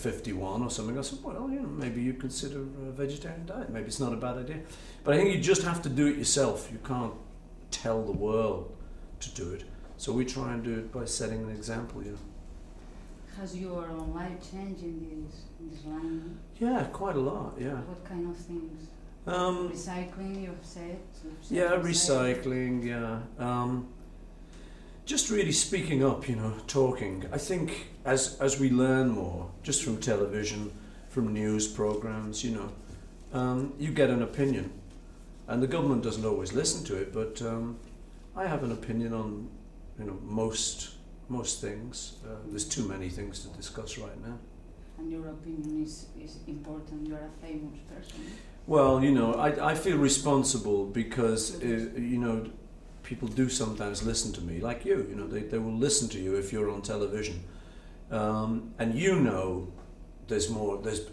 51 or something, I said, well, you know, maybe you consider a vegetarian diet. Maybe it's not a bad idea. But I think you just have to do it yourself. You can't tell the world to do it. So we try and do it by setting an example, you know. Has your life changed in this line? Yeah, quite a lot, yeah. What kind of things? Recycling, you've said? Yeah, recycling, yeah. Just really speaking up, you know, talking. I think as we learn more, just from television, from news programs, you know, you get an opinion. And the government doesn't always listen to it, but I have an opinion on, you know, most things. There's too many things to discuss right now. And your opinion is important. You're a famous person. Well, you know, I feel responsible because, you know, people do sometimes listen to me, like you know, they will listen to you if you're on television. And you know there's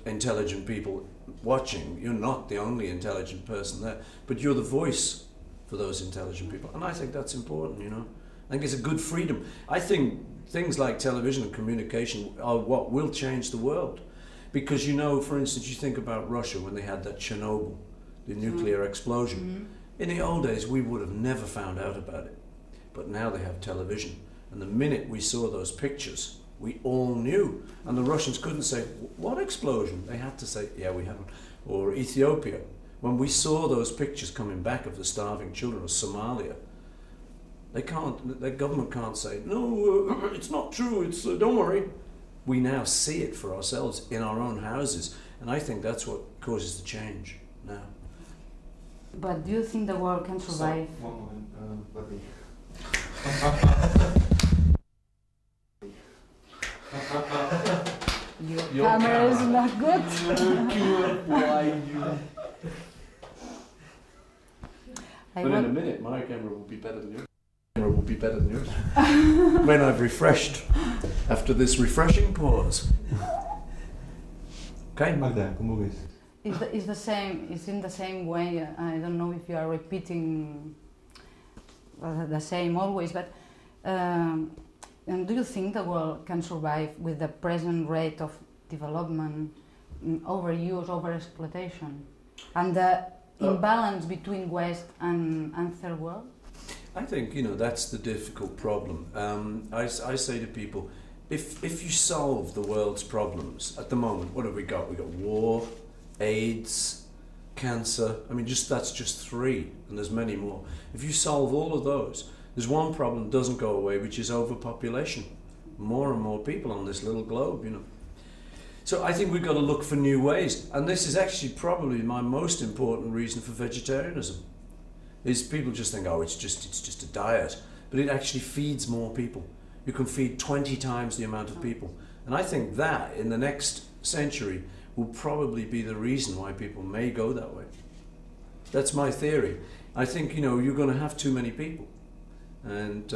intelligent people watching. You're not the only intelligent person there, but you're the voice for those intelligent people. And I think that's important, you know. I think it's a good freedom. I think things like television and communication are what will change the world. Because, you know, for instance, you think about Russia when they had that Chernobyl, the nuclear explosion. Mm-hmm. In the old days, we would have never found out about it. But now they have television. And the minute we saw those pictures, we all knew. And the Russians couldn't say, what explosion? They had to say, yeah, we haven't. Or Ethiopia. When we saw those pictures coming back of the starving children, or Somalia, the government can't say, no, it's not true, it's, don't worry. We now see it for ourselves in our own houses. And I think that's what causes the change now. But do you think the world can survive? So, one moment, let me. Your camera is not good. But in a minute, my camera will be better than yours. Will be better than yours when I've refreshed after this refreshing pause. Okay, Magda, como ves? It's the same. It's in the same way. I don't know if you are repeating the same always, but and do you think the world can survive with the present rate of development, overuse, overexploitation, and the imbalance between West and Third World? I think, you know, that's the difficult problem. I say to people, if you solve the world's problems at the moment, what have we got? We've got war, AIDS, cancer. I mean, that's just 3, and there's many more. If you solve all of those, there's one problem that doesn't go away, which is overpopulation. More and more people on this little globe, you know. So I think we've got to look for new ways, and this is actually probably my most important reason for vegetarianism. Is people just think, oh, it's just a diet, but it actually feeds more people. You can feed 20 times the amount of people. And I think that in the next century will probably be the reason why people may go that way. That's my theory. I think, you know, you're going to have too many people. And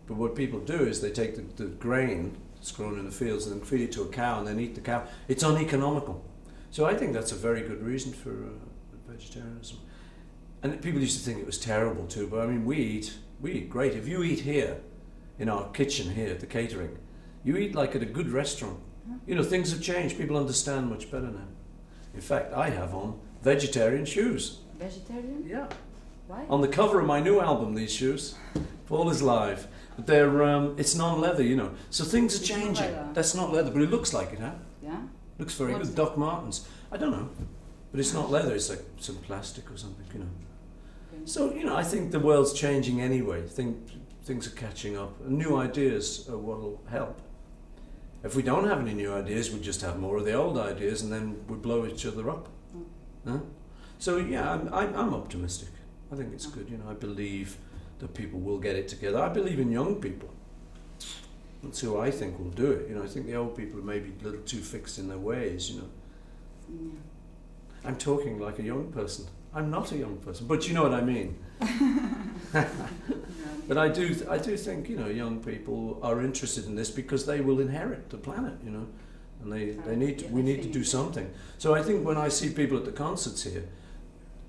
but what people do is they take the grain that's grown in the fields and then feed it to a cow and then eat the cow. It's uneconomical. So I think that's a very good reason for vegetarianism. And people used to think it was terrible too, but I mean, we eat great. If you eat here, in our kitchen here, the catering, you eat like at a good restaurant. You know, things have changed. People understand much better now. In fact, I have on vegetarian shoes. Vegetarian? Yeah. Why? On the cover of my new album, these shoes. Paul is live. But they're, it's non-leather, you know. So things are changing. That's not leather, but it looks like it, huh? Yeah. Looks very good. Doc Martens. I don't know. But it's not leather, it's like some plastic or something, you know. Okay. So, you know, I think the world's changing anyway. Things are catching up. And new ideas are what will help. If we don't have any new ideas, we just have more of the old ideas and then we blow each other up. Huh? So, yeah, I'm optimistic. I think it's good, you know. I believe that people will get it together. I believe in young people. That's who I think will do it. You know, I think the old people are maybe a little too fixed in their ways, you know. Yeah. I'm talking like a young person. I'm not a young person, but you know what I mean. But I do think, you know, young people are interested in this because they will inherit the planet, you know, and we need to do something. So I think when I see people at the concerts here,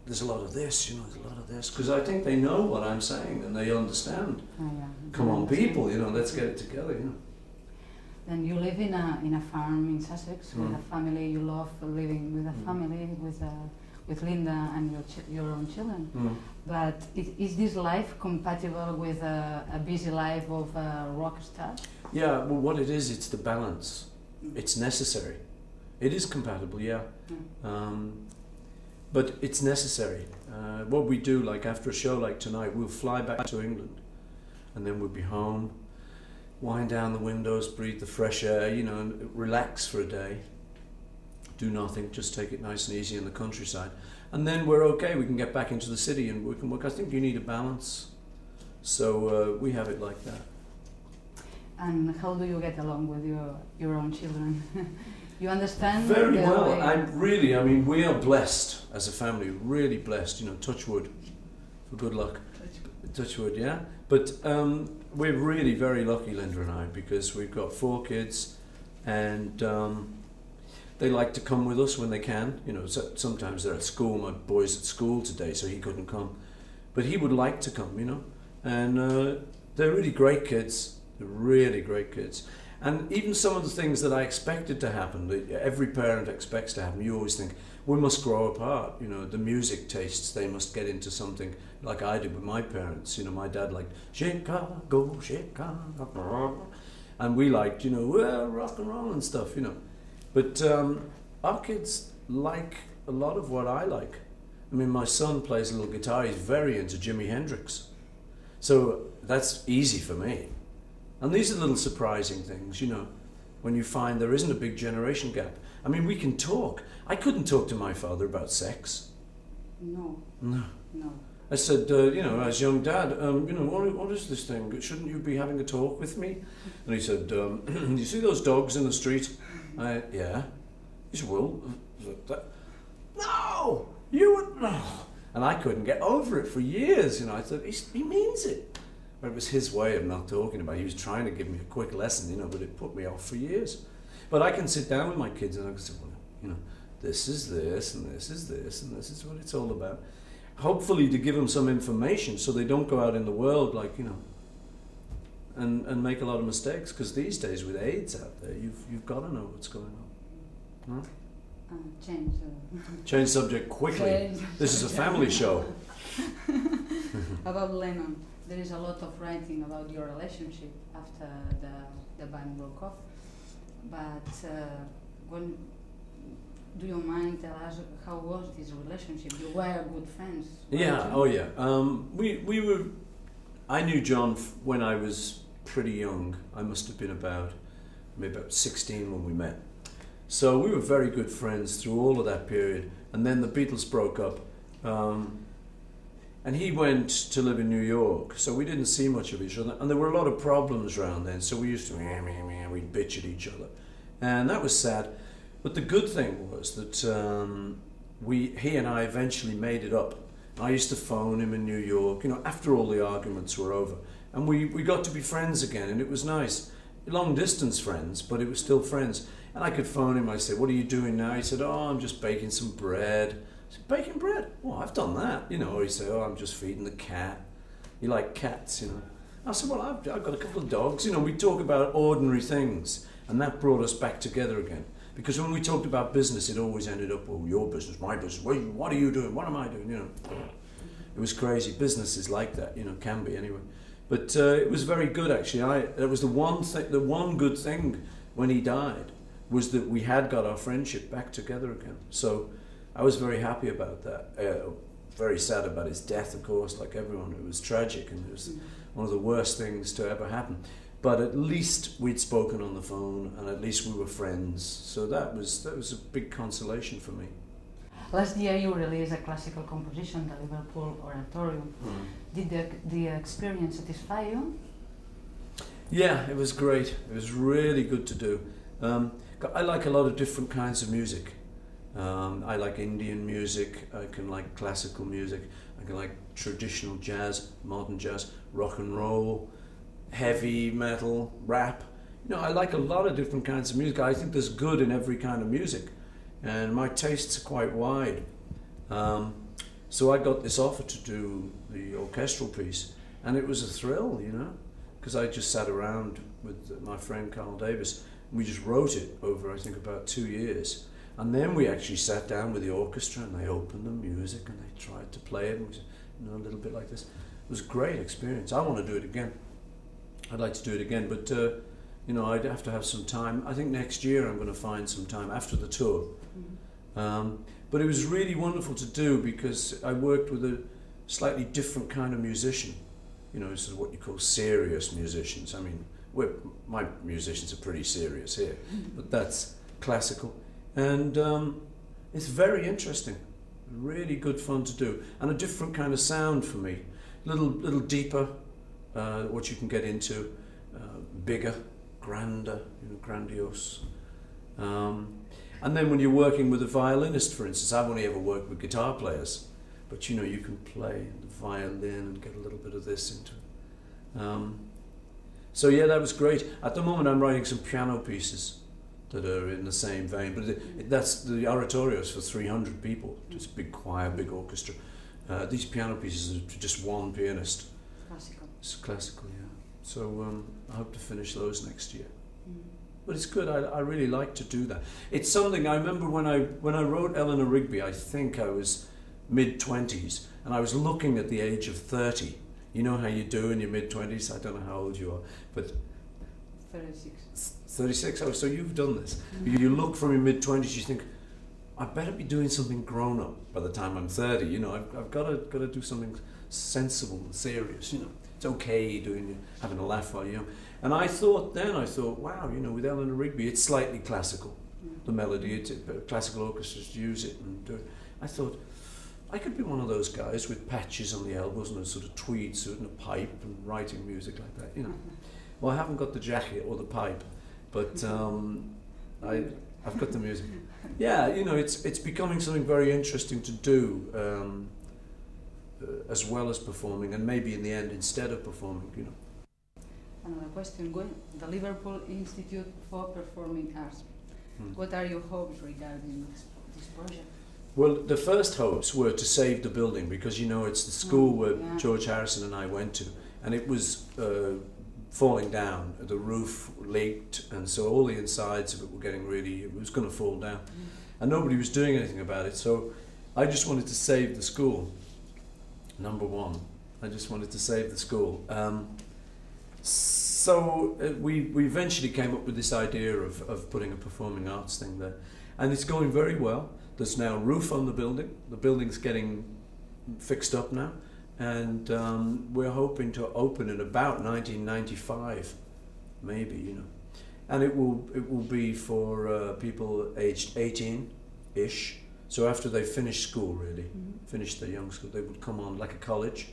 there's a lot of this, you know, there's a lot of this, because I think they know what I'm saying and they understand. Come on, people, you know, let's get it together, you know. Then you live in a farm in Sussex with a family. You love living with a family, with Linda and your own children. But is this life compatible with a busy life of a rock star? Yeah, well, what it is, it's the balance. It's necessary. It is compatible, yeah. But it's necessary. What we do, like after a show like tonight, we'll fly back to England, and then we'll be home, wind down the windows, breathe the fresh air, you know, and relax for a day. Do nothing, just take it nice and easy in the countryside. And then we're okay, we can get back into the city and we can work. I think you need a balance. So we have it like that. And how do you get along with your own children? You understand? Very well. I mean, we are blessed as a family, really blessed, you know, touch wood, for good luck. Touch wood, yeah. But we're really very lucky, Linda and I, because we've got 4 kids, and they like to come with us when they can. You know, so sometimes they're at school. My boy's at school today, so he couldn't come. But he would like to come, you know. And they're really great kids. They're really great kids. And even some of the things that I expected to happen, that every parent expects to happen, you always think, we must grow apart. You know, the music tastes, they must get into something like I did with my parents. You know, my dad liked Chicago, Chicago. And we liked, you know, well, rock and roll and stuff, you know. But our kids like a lot of what I like. I mean, my son plays a little guitar. He's very into Jimi Hendrix. So that's easy for me. And these are little surprising things, you know, when you find there isn't a big generation gap. I mean, we can talk. I couldn't talk to my father about sex. No. No. No. I said, you know, as young dad, you know, what is this thing? Shouldn't you be having a talk with me? And he said, you see those dogs in the street? Yeah. He said, well, no, you would, no. And I couldn't get over it for years, you know. I thought, he means it. But it was his way of not talking about it. He was trying to give me a quick lesson, you know, but it put me off for years. But I can sit down with my kids and I can say, well, you know, this is this, and this is this, and this is what it's all about. Hopefully to give them some information so they don't go out in the world like, you know, and make a lot of mistakes. Because these days with AIDS out there, you've got to know what's going on. Huh? Change subject quickly. This is a family show. About Lennon. There is a lot of writing about your relationship after the band broke off. But when do you mind tell us how was this relationship? You were good friends. Yeah. Oh yeah. We were. I knew John when I was pretty young. I must have been maybe about 16 when we met. So we were very good friends through all of that period. And then the Beatles broke up. And he went to live in New York, so we didn't see much of each other. And there were a lot of problems around then, so we used to, we'd bitch at each other. And that was sad. But the good thing was that he and I eventually made it up. I used to phone him in New York, you know, after all the arguments were over. And we got to be friends again, and it was nice. Long distance friends, but it was still friends. And I could phone him, I'd say, what are you doing now? He said, oh, I'm just baking some bread. I said, baking bread? Oh, I've done that, you know. Or he'd say, oh, I'm just feeding the cat. You like cats, you know. I said, well, I've got a couple of dogs. You know, we talk about ordinary things, and that brought us back together again. Because when we talked about business, it always ended up, oh, your business, my business, what are you doing, what am I doing, you know. It was crazy. Business is like that, you know, can be anyway. But it was very good, actually. That was the one good thing when he died, was that we had got our friendship back together again. So I was very happy about that. Very sad about his death, of course, like everyone. It was tragic, and it was one of the worst things to ever happen. But at least we'd spoken on the phone, and at least we were friends. So that was a big consolation for me. Last year you released a classical composition, the Liverpool Oratorium. Did the experience satisfy you? Yeah, it was great. It was really good to do. I like a lot of different kinds of music. I like Indian music, I can like classical music, I can like traditional jazz, modern jazz, rock and roll, heavy metal, rap. You know, I like a lot of different kinds of music. I think there's good in every kind of music, and my tastes are quite wide. So I got this offer to do the orchestral piece, and it was a thrill, you know, because I just sat around with my friend Carl Davis, We just wrote it over, I think, about 2 years. And then we actually sat down with the orchestra and they opened the music and they tried to play it. And we said, you know, a little bit like this. It was a great experience. I want to do it again. I'd like to do it again, but you know, I'd have to have some time. I think next year I'm going to find some time after the tour. But it was really wonderful to do because I worked with a slightly different kind of musician. You know, sort of what you call serious musicians. I mean, my musicians are pretty serious here, but that's classical. And it's very interesting, really good fun to do, and a different kind of sound for me. Little deeper, what you can get into, bigger, grander, you know, grandiose. And then when you're working with a violinist, for instance, I've only ever worked with guitar players, but you know, you can play the violin and get a little bit of this into it. So yeah, that was great. At the moment I'm writing some piano pieces that are in the same vein, but that's the oratorios for 300 people, just a big choir, big orchestra. These piano pieces are just one pianist. Classical. It's classical, yeah. So I hope to finish those next year. But it's good. I really like to do that. It's something I remember when I wrote Eleanor Rigby. I think I was mid-20s, and I was looking at the age of 30. You know how you do in your mid-20s. I don't know how old you are, but 36. 36. Oh, so you've done this. You look from your mid-20s. You think, I better be doing something grown-up by the time I'm 30. You know, I've got to do something sensible and serious. You know, it's okay having a laugh while you're young. And I thought, wow, you know, with Eleanor Rigby, it's slightly classical. The melody, classical orchestras use it and do it. I thought, I could be one of those guys with patches on the elbows and a sort of tweed suit and a pipe and writing music like that, you know. Well, I haven't got the jacket or the pipe, but I've got the music. Yeah, you know, it's becoming something very interesting to do, as well as performing, and maybe in the end, instead of performing, you know. Another question, the Liverpool Institute for Performing Arts. What are your hopes regarding this project? Well, the first hopes were to save the building, because you know it's the school where George Harrison and I went to, and it was falling down. The roof leaked, and so all the insides of it were it was going to fall down, and nobody was doing anything about it. So I just wanted to save the school. Number one, I just wanted to save the school. So we eventually came up with this idea of putting a performing arts thing there, and it's going very well. There's now a roof on the building. The building's getting fixed up now, and we're hoping to open in about 1995, maybe, you know. And it will be for people aged 18-ish. So after they finish school, really, finish their young school, they would come on like a college.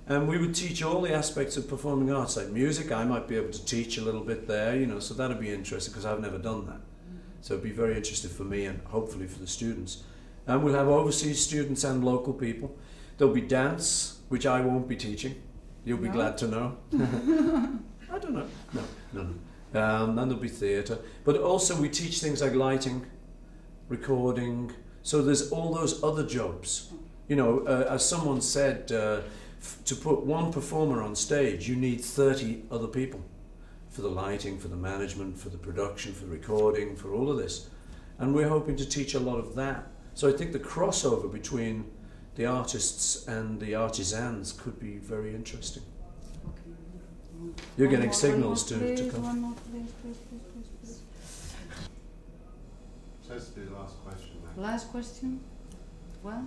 And we would teach all the aspects of performing arts, like music. I might be able to teach a little bit there, you know, so that'd be interesting because I've never done that. So it'd be very interesting for me and hopefully for the students. And we'll have overseas students and local people. There'll be dance, which I won't be teaching. You'll be glad to know. I don't know. No. And there'll be theatre. But also we teach things like lighting, recording. So there's all those other jobs. You know, as someone said, to put one performer on stage, you need 30 other people for the lighting, for the management, for the production, for the recording, for all of this. And we're hoping to teach a lot of that. So I think the crossover between the artists and the artisans could be very interesting. Okay. You're getting signals to come. One more, please. So that's the last question. Then. Last question? Well,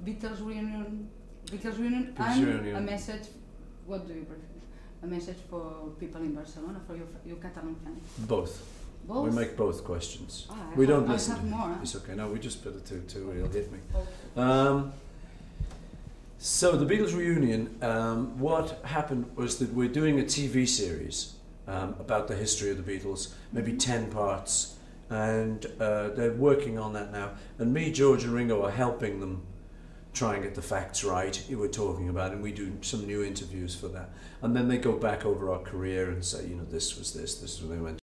Beatles reunion and a message. What do you prefer? A message for people in Barcelona, for your Catalan fans? Both. Both? We make both questions. We don't listen. I have more. It's okay. No, we just put it to it'll hit me. Okay. So the Beatles reunion, what happened was that we're doing a TV series about the history of the Beatles, maybe 10 parts, and they're working on that now. And me, George and Ringo are helping them try and get the facts right. We're talking about it, and we do some new interviews for that. And then they go back over our career and say, you know, this was this is when they went